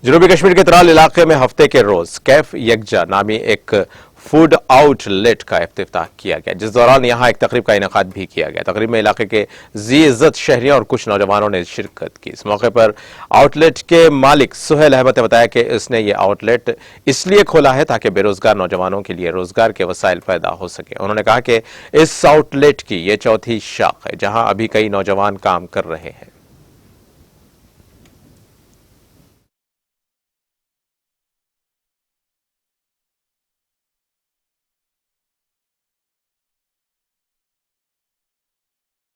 जनूबी कश्मीर के त्राल इलाके में हफ्ते के रोज कैफ यकजा नामी एक फूड आउटलेट का इफ्तिताह किया गया, जिस दौरान यहां एक तकरीब का इनेकाद भी किया गया। तकरीब में इलाके के जी इज्जत शहरियों और कुछ नौजवानों ने शिरकत की। इस मौके पर आउटलेट के मालिक सुहेल अहमद ने बताया कि इसने ये आउटलेट इसलिए खोला है ताकि बेरोजगार नौजवानों के लिए रोजगार के वसाइल पैदा हो सके। उन्होंने कहा कि इस आउटलेट की ये चौथी शाख है जहां अभी कई नौजवान काम कर रहे हैं।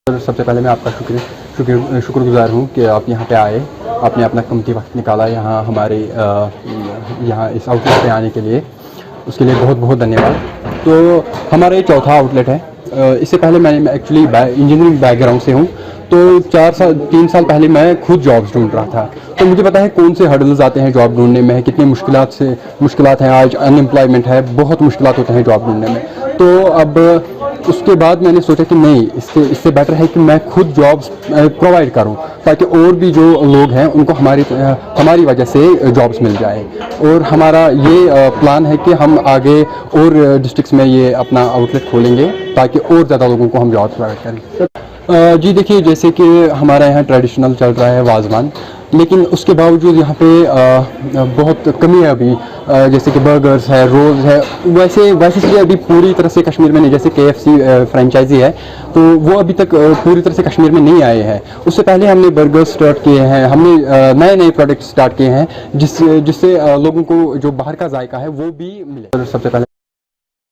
सबसे पहले मैं आपका शुक्रगुजार हूँ कि आप यहाँ पे आए, आपने अपना कीमती वक्त निकाला यहाँ हमारे यहाँ इस आउटलेट पे आने के लिए। उसके लिए बहुत बहुत धन्यवाद। तो हमारा ये चौथा आउटलेट है। इससे पहले मैं एक्चुअली इंजीनियरिंग बैकग्राउंड से हूँ, तो 3 साल पहले मैं खुद जॉब्स ढूंढ रहा था। तो मुझे पता है कौन से हर्डल्स आते हैं जॉब ढूंढने में, कितनी मुश्किलात हैं। आज अनएम्प्लॉयमेंट है, बहुत मुश्किलात होते हैं जॉब ढूंढने में। तो अब उसके बाद मैंने सोचा कि नहीं, इससे बेटर है कि मैं खुद जॉब्स प्रोवाइड करूं ताकि और भी जो लोग हैं उनको हमारी वजह से जॉब्स मिल जाए। और हमारा ये प्लान है कि हम आगे और डिस्ट्रिक्ट्स में ये अपना आउटलेट खोलेंगे ताकि और ज़्यादा लोगों को हम जॉब्स प्रोवाइड करें। जी देखिए, जैसे कि हमारा यहाँ ट्रेडिशनल चल रहा है वाजवान, लेकिन उसके बावजूद यहाँ पे बहुत कमी है अभी। जैसे कि बर्गर्स है, रोल्स है, वैसे चीज़ें अभी पूरी तरह से कश्मीर में नहीं। जैसे KFC फ्रेंचाइजी है, तो वो अभी तक पूरी तरह से कश्मीर में नहीं आए हैं। उससे पहले हमने बर्गर्स स्टार्ट किए हैं, हमने नए प्रोडक्ट स्टार्ट किए हैं जिससे लोगों को जो बाहर का जायका है वो भी मिले। सबसे पहले